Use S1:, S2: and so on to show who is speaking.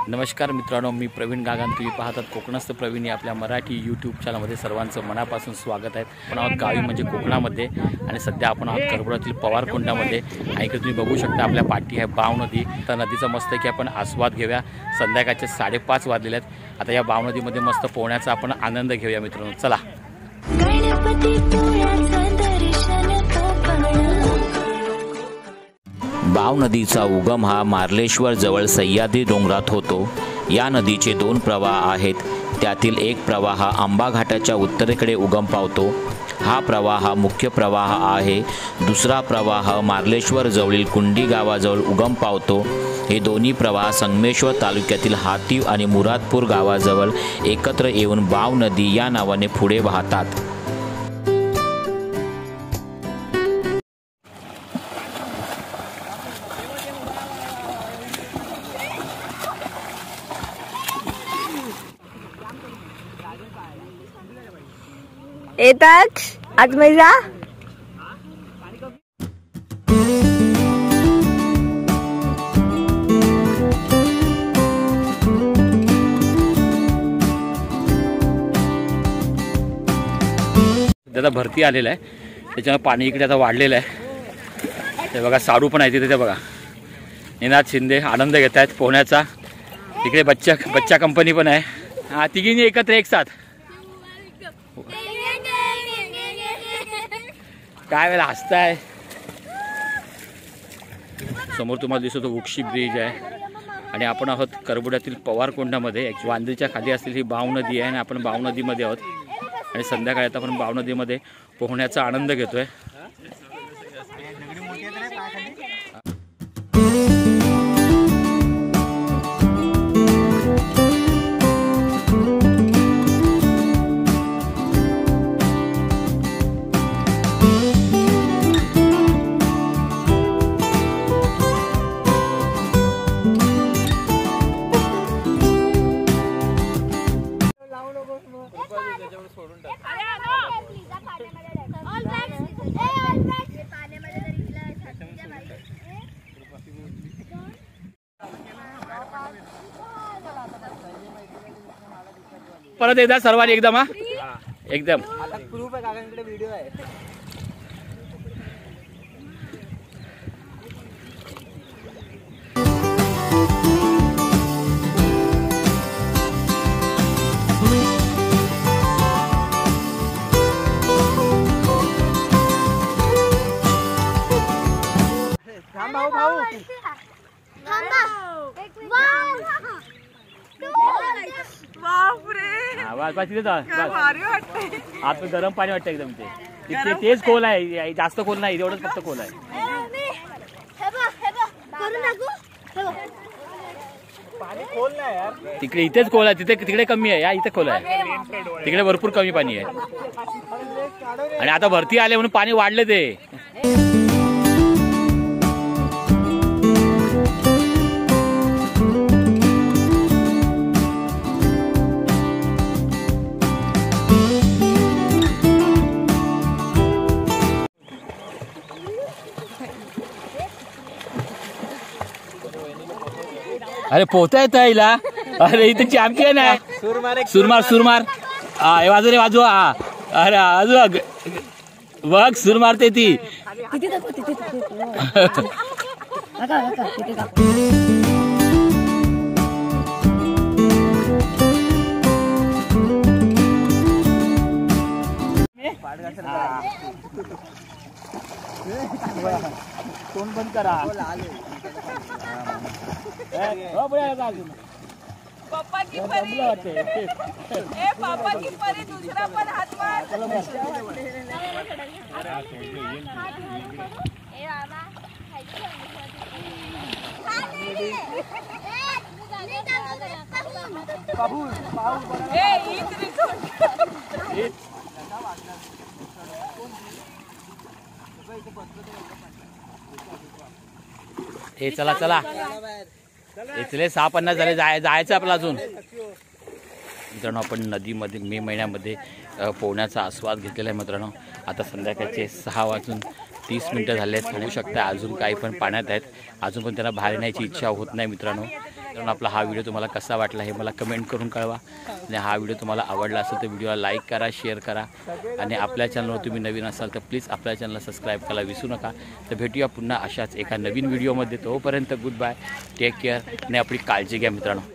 S1: नमस्कार मित्रांनो, मी प्रवीण गागन. तुम्ही पाहतात कोकणस्थ प्रवीण आपल्या मराठी यूट्यूब चॅनलमध्ये सर्वांचं मनापासून स्वागत आहे. आपण आहोत गावी म्हणजे कोकणामध्ये आणि सध्या आपण आहोत करबुडातील पवारकोंडामध्ये. आणि इकडे तुम्ही बघू शकता आपल्या पाठी आहे बाव नदी. तर नदीचा मस्त की आपण आस्वाद घेऊया. संध्याकाळचे 5:30 वाजलेले आहेत. आता या बाव नदीमध्ये मस्त पोहण्याचा आपण आनंद घेऊया मित्रांनो. चला. बाव नदीचा उगम हा मार्लेश्वर जवळ सह्याद्री डोंगरात होतो. या नदीचे 2 प्रवाह आहेत. त्यातील एक प्रवाह आंबा घाटाच्या उत्तरेकडे उगम पावतो. हा प्रवाह मुख्य प्रवाह आहे. दुसरा प्रवाह मार्लेश्वर जवळील कुंडी गावाजवळ उगम पावतो. हे दोन्ही प्रवाह संगमेश्वर तालुक्यातील हातीव आणि मुरादपूर गावाजवळ एकत्र येऊन बाव नदी या नावाने पुढे वाहतात.
S2: एताक्ष आज मैजा
S1: आता भरती आलेला आहे. त्याच्यामुळे पाणी इकडे आता वाढलेलं आहे. ते बघा साडू पण आहे तिथे. ते बघा निनाद शिंदे आनंद घेत आहेत पोहण्याचा. इकडे बच्चा कंपनी पण आहे. हा, तिघींनी एकत्र एक साथ. काय वेळेला हसताय. समोर तुम्हाला दिसतो उक्षी ब्रिज आहे. आणि आपण आहोत करबुडातील पवारकोंडामध्ये. वांद्रीच्या खाली असलेली ही बाव नदी आहे आणि आपण बाव नदीमध्ये आहोत. आणि संध्याकाळी आता आपण बाव नदीमध्ये पोहण्याचा आनंद घेतोय. परत एकदा सर्वांनी एकदम. हा एकदम
S3: आता प्रूफ आहे. काकांकडे व्हिडिओ आहे. भाऊ भाऊ
S1: आत गरम पाणी वाटतं एकदम. ते तेच खोल आहे. जास्त खोल नाही. एवढंच फक्त खोल आहे.
S3: पाणी खोल नाही यार.
S1: तिकडे इथेच खोल आहे. तिकडे कमी आहे. या इथे खोल आहे. तिकडे भरपूर कमी पाणी आहे. आणि आता भरती आले म्हणून पाणी वाढले ते. अरे पोहता येत हिला. अरे इथे चॅम्पियन आहे. सुरमार. हा हे वाजू रे वाजू. हा अरे वाजू बघ सूर मारते ती. तोंड बंद करा.
S4: पापा की परी. ए पापा की परी. दूसरा पण हात मार.
S1: हे चला चला. इथले 6:50 झाले. जायचं आपलं अजून. मित्रांनो आपण नदीमध्ये मे महिन्यामध्ये पोहण्याचा आस्वाद घेतलेला आहे मित्रांनो. आता संध्याकाळचे 6:30 झाले आहेत. बघू शकता अजून काही पण पाण्यात आहेत. अजून पण त्यांना बाहेर येण्याची इच्छा होत नाही मित्रांनो. कारण आपला हा व्हिडिओ तुम्हाला कसा वाटला हे मला कमेंट करून कळवा. आणि हा व्हिडिओ तुम्हाला आवडला असेल तर व्हिडिओला लाईक करा, शेअर करा. आणि आपल्या चॅनलवर तुम्ही नवीन असाल तर प्लीज आपल्या चॅनलला सबस्क्राईब करायला विसरू नका. तर भेटूया पुन्हा अशाच एका नवीन व्हिडिओमध्ये. तोपर्यंत गुड बाय, टेक केअर आणि आपली काळजी घ्या मित्रांनो.